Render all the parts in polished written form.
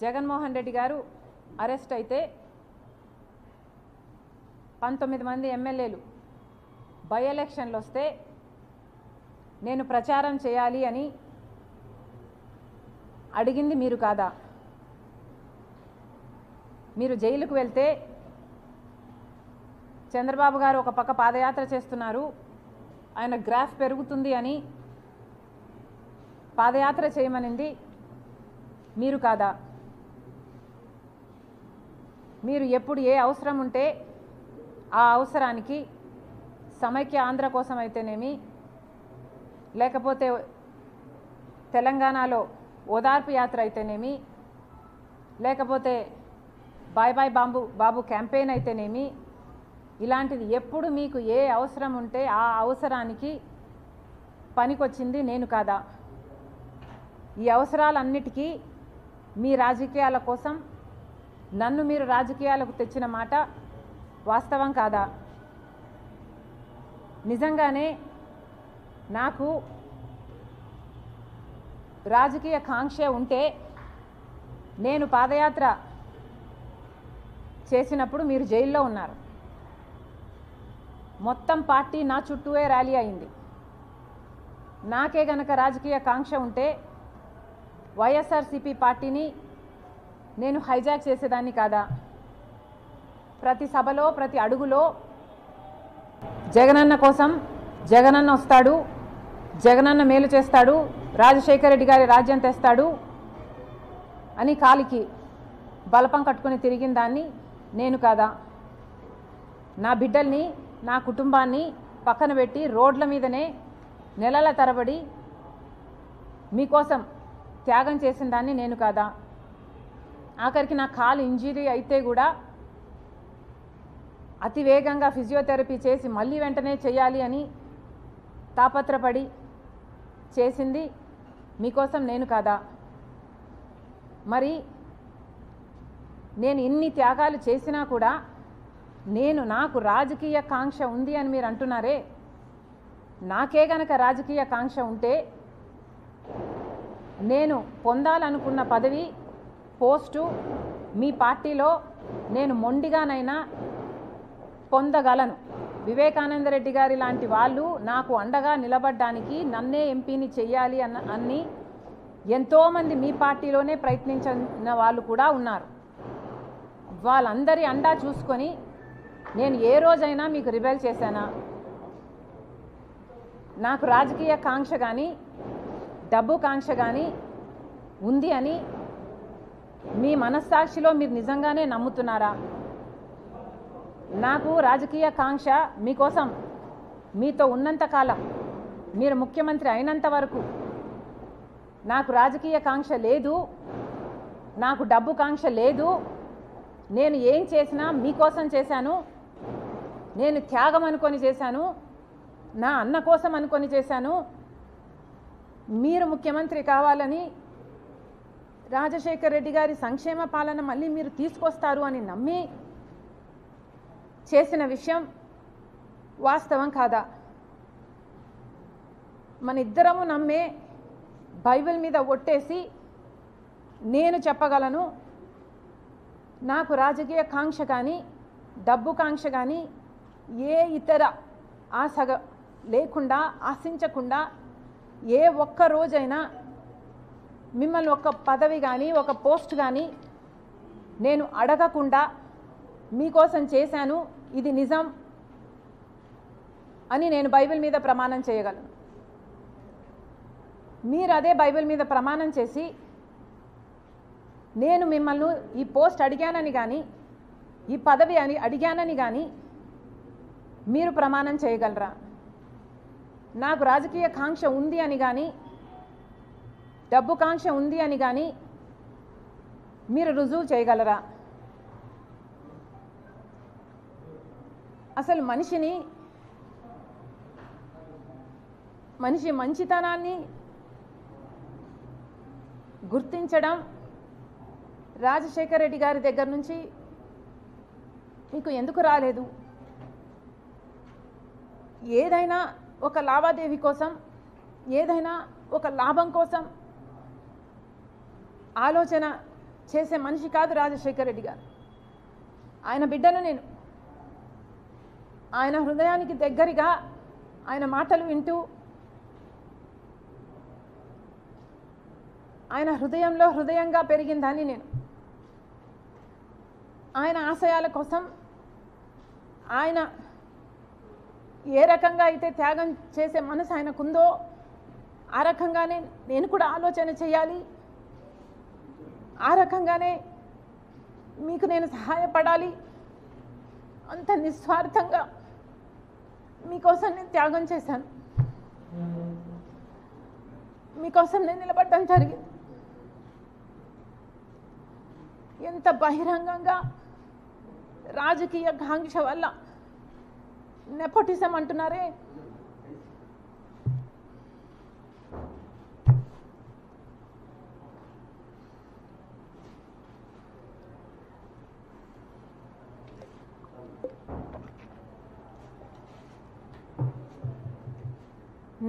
జగన్మోహన్ రెడ్డి గారు అరెస్ట్ అయితే 19 మంది ఎమ్మెల్యేలు బై ఎలక్షన్లు వస్తే నేను ప్రచారం చేయాలి అని అడిగింది మీరు కాదా? మీరు జైలుకు వెళ్తే చంద్రబాబు గారు ఒక పక్క పాదయాత్ర చేస్తున్నారు, ఆయన గ్రాఫ్ పెరుగుతుంది అని పాదయాత్ర చేయమనింది మీరు కాదా? మీరు ఎప్పుడు ఏ అవసరం ఉంటే ఆ అవసరానికి సమైక్య ఆంధ్ర కోసం అయితేనేమి, లేకపోతే తెలంగాణలో ఓదార్పు యాత్ర అయితేనేమి, లేకపోతే బాయ్ బాయ్ బాబు క్యాంపెయిన్ అయితేనేమి, ఇలాంటిది ఎప్పుడు మీకు ఏ అవసరం ఉంటే ఆ అవసరానికి పనికొచ్చింది నేను కాదా? ఈ అవసరాలన్నిటికీ మీ రాజకీయాల కోసం నన్ను మీరు రాజకీయాలకు తెచ్చిన మాట వాస్తవం కాదా? నిజంగానే నాకు రాజకీయ కాంక్ష ఉంటే నేను పాదయాత్ర చేసినప్పుడు మీరు జైల్లో ఉన్నారు. మొత్తం పార్టీ నా చుట్టూనే ర్యాలీ అయింది. నాకే గనక రాజకీయ కాంక్ష ఉంటే వైఎస్ఆర్సీపీ పార్టీని నేను హైజాక్ చేసేదాన్ని కాదా? ప్రతి సభలో ప్రతి అడుగులో జగనన్న కోసం జగనన్న వస్తాడు, జగనన్న మేలు చేస్తాడు, రాజశేఖర రెడ్డి గారి రాజ్యం తెస్తాడు అని కాలికి బలపం కట్టుకుని తిరిగిన దాన్ని నేను కాదా? నా బిడ్డల్ని నా కుటుంబాన్ని పక్కన పెట్టి రోడ్ల మీదనే నెలల తరబడి మీకోసం త్యాగం చేసిన దాన్ని నేను కాదా? ఆఖరికి నా కాలు ఇంజరీ అయితే కూడా అతి వేగంగా ఫిజియోథెరపీ చేసి మళ్ళీ వెంటనే చేయాలి అని తాపత్రపడి చేసింది మీకోసం నేను కాదా? మరి నేను ఇన్ని త్యాగాలు చేసినా కూడా నాకు రాజకీయ కాంక్ష ఉంది అని మీరు అంటున్నారే, నాకే గనక రాజకీయ కాంక్ష ఉంటే నేను పొందాలనుకున్న పదవి పోస్టు మీ పార్టీలో నేను మొండిగానైనా పొందగలను. వివేకానంద రెడ్డి గారి లాంటి వాళ్ళు నాకు అండగా నిలబడడానికి నన్నే ఎంపీని చెయ్యాలి అన్ని ఎంతోమంది మీ పార్టీలోనే ప్రయత్నించిన వాళ్ళు కూడా ఉన్నారు. వాళ్ళందరి అండా చూసుకొని నేను ఏ రోజైనా మీకు రిబెల్ చేశానా? నాకు రాజకీయ కాంక్ష కానీ డబ్బు కాంక్ష కానీ ఉంది అని మీ మనస్సాక్షిలో మీరు నిజంగానే నమ్ముతున్నారా? నాకు రాజకీయ కాంక్ష మీకోసం మీతో ఉన్నంతకాలం, మీరు ముఖ్యమంత్రి అయినంత వరకు నాకు రాజకీయ కాంక్ష లేదు, నాకు డబ్బు కాంక్ష లేదు. నేను ఏం చేసినా మీకోసం చేశాను, నేను త్యాగం అనుకొని చేశాను, నా అన్న కోసం అనుకొని చేశాను. మీరు ముఖ్యమంత్రి కావాలని, రాజశేఖర రెడ్డి గారి సంక్షేమ పాలన మళ్ళీ మీరు తీసుకొస్తారు అని నమ్మి చేసిన విషయం వాస్తవం కాదా? మన ఇద్దరము నమ్మే బైబిల్ మీద ఒట్టేసి నేను చెప్పగలను, నాకు రాజకీయ కాంక్ష కానీ డబ్బు కాంక్ష కానీ ఏ ఇతర ఆశ లేకుండా, ఆశించకుండా ఏ ఒక్క రోజైనా మిమ్మల్ని ఒక పదవి కానీ ఒక పోస్ట్ కానీ నేను అడగకుండా మీకోసం చేశాను, ఇది నిజం అని నేను బైబిల్ మీద ప్రమాణం చేయగలను. మీరు అదే బైబిల్ మీద ప్రమాణం చేసి నేను మిమ్మల్ని ఈ పోస్ట్ అడిగానని కానీ ఈ పదవి అని అడిగానని కానీ మీరు ప్రమాణం చేయగలరా? నాకు రాజకీయ కాంక్ష ఉంది అని కానీ డబ్బు కాంక్ష ఉంది అని కానీ మీరు రుజువు చేయగలరా? అసలు మనిషి మంచితనాన్ని గుర్తించడం రాజశేఖర రెడ్డి గారి దగ్గర నుంచి మీకు ఎందుకు రాలేదు? ఏదైనా ఒక లావాదేవీ కోసం, ఏదైనా ఒక లాభం కోసం ఆలోచన చేసే మనిషి కాదు రాజశేఖర రెడ్డి గారు. ఆయన బిడ్డను నేను. ఆయన హృదయానికి దగ్గరగా ఆయన మాటలు వింటూ ఆయన హృదయంలో హృదయంగా పెరిగిందని నేను. ఆయన ఆశయాల కోసం ఆయన ఏ రకంగా అయితే త్యాగం చేసే మనసు ఆయనకుందో ఆ రకంగానే నేను కూడా ఆలోచన చేయాలి, ఆ రకంగానే మీకు నేను సహాయపడాలి, అంత నిస్వార్థంగా మీకోసం నేను త్యాగం చేశాను, మీకోసం నేను నిలబడడం జరిగింది. ఎంత బహిరంగంగా రాజకీయ కాంక్ష వల్ల నెపోటిజం అంటున్నారే,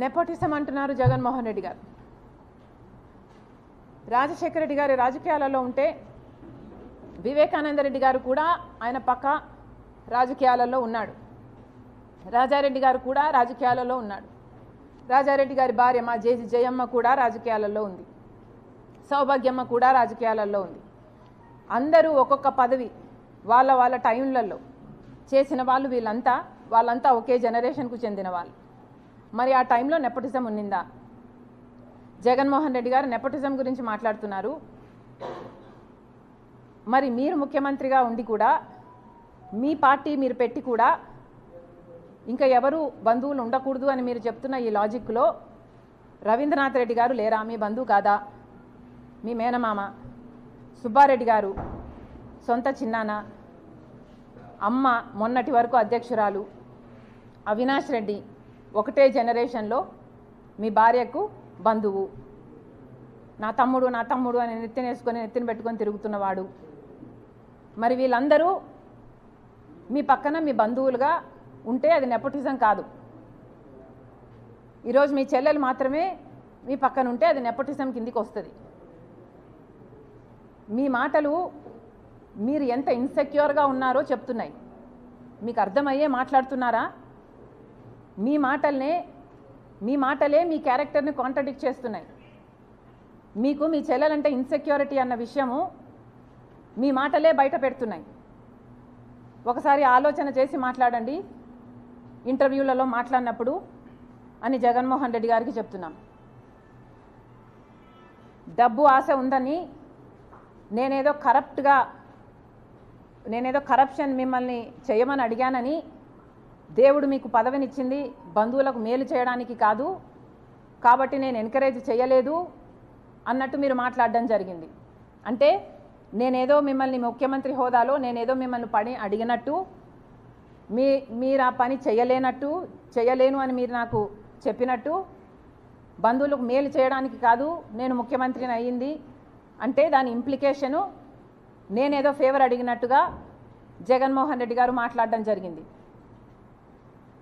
నెపోటిజం అంటున్నారు జగన్మోహన్ రెడ్డి గారు. రాజశేఖర రెడ్డి గారి రాజకీయాలలో ఉంటే వివేకానంద రెడ్డి గారు కూడా ఆయన పక్క రాజకీయాలలో ఉన్నాడు. రాజారెడ్డి గారు కూడా రాజకీయాలలో ఉన్నాడు. రాజారెడ్డి గారి భార్య మా జేజీ జయమ్మ కూడా రాజకీయాలలో ఉంది. సౌభాగ్యమ్మ కూడా రాజకీయాలలో ఉంది. అందరూ ఒక్కొక్క పదవి వాళ్ళ వాళ్ళ టైంలలో చేసిన వాళ్ళు వాళ్ళంతా ఒకే జనరేషన్కు చెందిన వాళ్ళు. మరి ఆ టైంలో నెపోటిజం ఉన్నిందా? జగన్మోహన్ రెడ్డి గారు నెపోటిజం గురించి మాట్లాడుతున్నారు. మరి మీరు ముఖ్యమంత్రిగా ఉండి కూడా మీ పార్టీ మీరు పెట్టి కూడా ఇంకా ఎవరు బంధువులు ఉండకూడదు అని మీరు చెప్తున్న ఈ లాజిక్లో రవీంద్రనాథ్ రెడ్డి గారు లేరా? మీ బంధువు కాదా? మీ మేనమామ. సుబ్బారెడ్డి గారు సొంత చిన్నాన్న. అమ్మ మొన్నటి వరకు అధ్యక్షురాలు. అవినాష్ రెడ్డి ఒకటే జనరేషన్లో మీ భార్యకు బంధువు. నా తమ్ముడు అని నెత్తిన పెట్టుకొని తిరుగుతున్నవాడు. మరి వీళ్ళందరూ మీ పక్కన మీ బంధువులుగా ఉంటే అది నెపోటిజం కాదు. ఈరోజు మీ చెల్లెలు మాత్రమే మీ పక్కన ఉంటే అది నెపోటిజం కిందికి వస్తుంది. మీ మాటలు మీరు ఎంత ఇన్సెక్యూర్గా ఉన్నారో చెప్తున్నాయి. మీకు అర్థమయ్యే మాట్లాడుతున్నారా? మీ మాటలే మీ క్యారెక్టర్ని కాంట్రడిక్ట్ చేస్తున్నాయి. మీకు మీ చెల్లెలంటే ఇన్సెక్యూరిటీ అన్న విషయము మీ మాటలే బయట పెడుతున్నాయి. ఒకసారి ఆలోచన చేసి మాట్లాడండి ఇంటర్వ్యూలలో మాట్లాడినప్పుడు అని జగన్మోహన్ రెడ్డి గారికి చెప్తున్నాం. డబ్బు ఆశ ఉందని నేనేదో కరప్షన్ మిమ్మల్ని చేయమని అడిగానని, దేవుడు మీకు పదవినిచ్చింది బంధువులకు మేలు చేయడానికి కాదు కాబట్టి నేను ఎంకరేజ్ చేయలేదు అన్నట్టు మీరు మాట్లాడడం జరిగింది. అంటే నేనేదో మిమ్మల్ని ముఖ్యమంత్రి హోదాలో నేనేదో మిమ్మల్ని పని అడిగినట్టు, మీరు ఆ పని చేయలేను అని మీరు నాకు చెప్పినట్టు, బంధువులకు మేలు చేయడానికి కాదు నేను ముఖ్యమంత్రిని అయ్యింది అంటే దాని ఇంప్లికేషను నేనేదో ఫేవర్ అడిగినట్టుగా జగన్మోహన్ రెడ్డి గారు మాట్లాడడం జరిగింది.